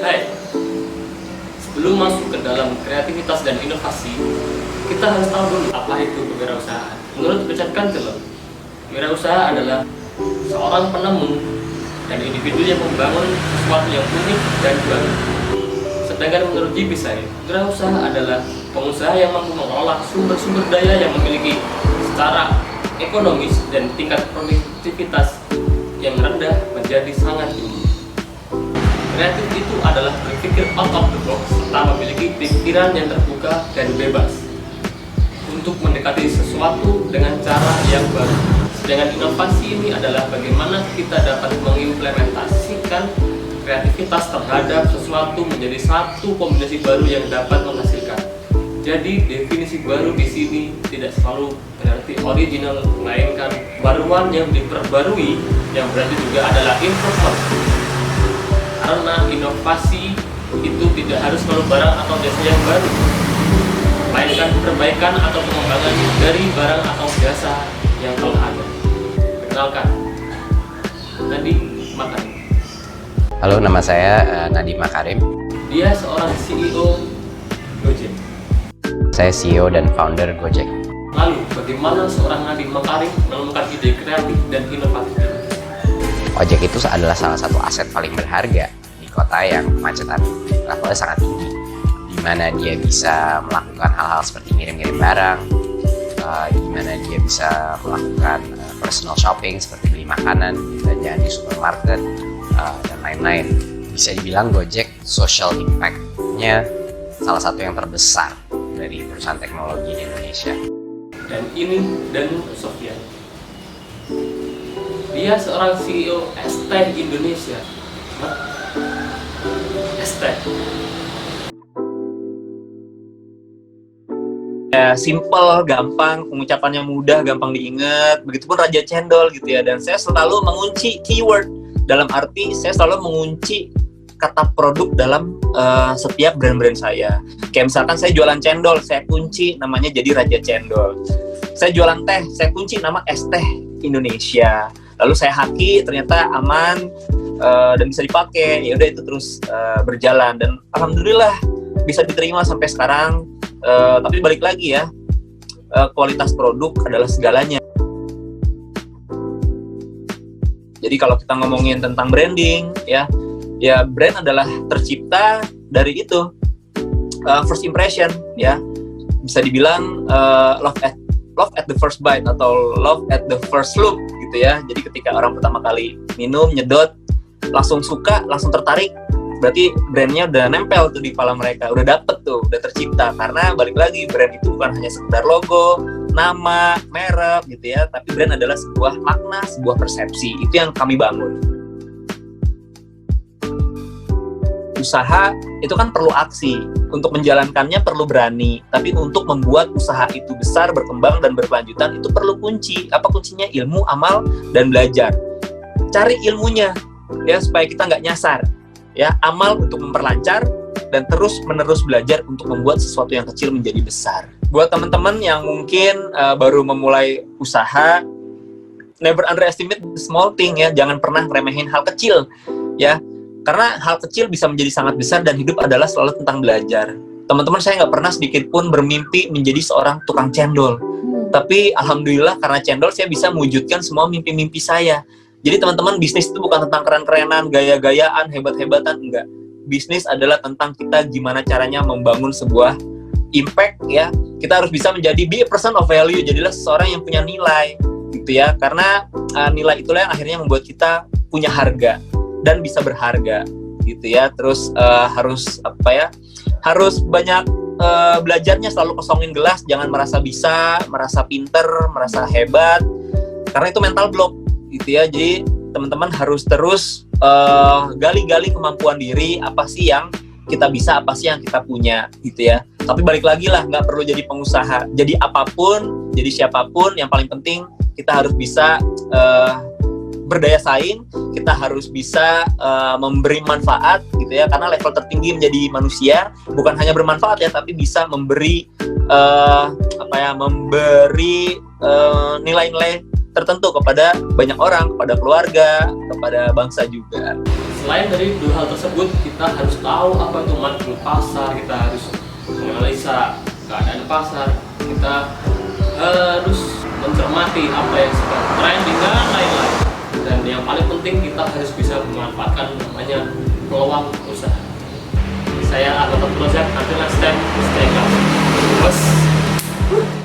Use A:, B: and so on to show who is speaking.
A: Hai, sebelum masuk ke dalam kreativitas dan inovasi, kita harus tahu dulu apa itu kewirausahaan. Menurut Richard Bandler, wirausaha adalah seorang penemu dan individu yang membangun sesuatu yang unik dan baru. Sedangkan menurut J.B. Said, wirausaha adalah pengusaha yang mampu mengelola sumber-sumber daya yang memiliki secara ekonomis dan tingkat produktivitas yang rendah menjadi sangat tinggi. Kreatif itu adalah berpikir out of the box serta memiliki pikiran yang terbuka dan bebas untuk mendekati sesuatu dengan cara yang baru. Sedangkan inovasi ini adalah bagaimana kita dapat mengimplementasikan kreativitas terhadap sesuatu menjadi satu kombinasi baru yang dapat menghasilkan. Jadi definisi baru di sini tidak selalu berarti original, melainkan baruan yang diperbarui, yang berarti juga adalah improvement. Karena inovasi itu tidak harus selalu barang atau jasa yang baru, melainkan perbaikan atau pengembangan dari barang atau jasa yang telah ada. Perkenalkan, Nadiem Makarim.
B: Halo, nama saya Nadiem Makarim.
A: Dia seorang CEO Gojek.
B: Saya CEO dan founder Gojek.
A: Lalu, bagaimana seorang Nadiem Makarim menemukan ide kreatif dan inovatif ini?
B: Ojek itu adalah salah satu aset paling berharga di kota yang kemacetan levelnya sangat tinggi, di mana dia bisa melakukan hal-hal seperti ngirim-ngirim barang, di mana dia bisa melakukan personal shopping seperti beli makanan, belanja di supermarket, dan lain-lain. Bisa dibilang Gojek social impact-nya salah satu yang terbesar dari perusahaan teknologi di Indonesia.
A: Dan ini Danu Sofyan. Dia seorang CEO ST Indonesia. ST.
C: Ya, simple, gampang, pengucapannya mudah, gampang diingat. Begitupun Raja Cendol gitu ya. Dan saya selalu mengunci keyword, dalam arti saya selalu mengunci kata produk dalam setiap brand-brand saya. Kayak misalkan saya jualan cendol, saya kunci namanya jadi Raja Cendol. Saya jualan teh, saya kunci nama Es Teh Indonesia. Lalu saya haki, ternyata aman dan bisa dipakai. Ya udah, itu terus berjalan dan alhamdulillah bisa diterima sampai sekarang. Tapi balik lagi ya, kualitas produk adalah segalanya. Jadi kalau kita ngomongin tentang branding, ya brand adalah tercipta dari itu, first impression, ya bisa dibilang love at the first bite atau love at the first look gitu ya. Jadi ketika orang pertama kali minum, nyedot, langsung suka, langsung tertarik, berarti brandnya udah nempel tuh di kepala mereka, udah dapet tuh, udah tercipta. Karena balik lagi, brand itu bukan hanya sekedar logo, nama, merek gitu ya, tapi brand adalah sebuah makna, sebuah persepsi. Itu yang kami bangun. Usaha itu kan perlu aksi, untuk menjalankannya perlu berani, tapi untuk membuat usaha itu besar, berkembang, dan berkelanjutan itu perlu kunci. Apa kuncinya? Ilmu, amal, dan belajar. Cari ilmunya ya, supaya kita nggak nyasar ya. Amal untuk memperlancar, dan terus-menerus belajar untuk membuat sesuatu yang kecil menjadi besar. Buat teman-teman yang mungkin baru memulai usaha, never underestimate the small thing ya. Jangan pernah ngeremehin hal kecil ya. Karena hal kecil bisa menjadi sangat besar, dan hidup adalah selalu tentang belajar. Teman-teman, saya nggak pernah sedikit pun bermimpi menjadi seorang tukang cendol. Tapi alhamdulillah karena cendol saya bisa mewujudkan semua mimpi-mimpi saya. Jadi teman-teman, bisnis itu bukan tentang keren-kerenan, gaya-gayaan, hebat-hebatan, enggak. Bisnis adalah tentang kita gimana caranya membangun sebuah impact ya. Kita harus bisa menjadi be a person of value, jadilah seseorang yang punya nilai gitu ya. Karena nilai itulah yang akhirnya membuat kita punya harga dan bisa berharga gitu ya. Terus harus harus banyak belajarnya, selalu kosongin gelas, jangan merasa bisa, merasa pinter, merasa hebat, karena itu mental block gitu ya. Jadi teman-teman harus terus gali-gali kemampuan diri, apa sih yang kita bisa, apa sih yang kita punya gitu ya. Tapi balik lagi lah, nggak perlu jadi pengusaha, jadi apapun, jadi siapapun, yang paling penting kita harus bisa berdaya saing, kita harus bisa memberi manfaat gitu ya. Karena level tertinggi menjadi manusia bukan hanya bermanfaat ya, tapi bisa memberi memberi nilai-nilai tertentu kepada banyak orang, kepada keluarga, kepada bangsa juga.
A: Selain dari dua hal tersebut, kita harus tahu apa itu marketing pasar, kita harus menganalisa keadaan pasar, kita harus mencermati apa yang sedang trending dan lain-lain. Dan yang paling penting kita harus bisa memanfaatkan namanya peluang usaha. Saya Ahmad Abdul Razak, until next time, stay calm. Bos.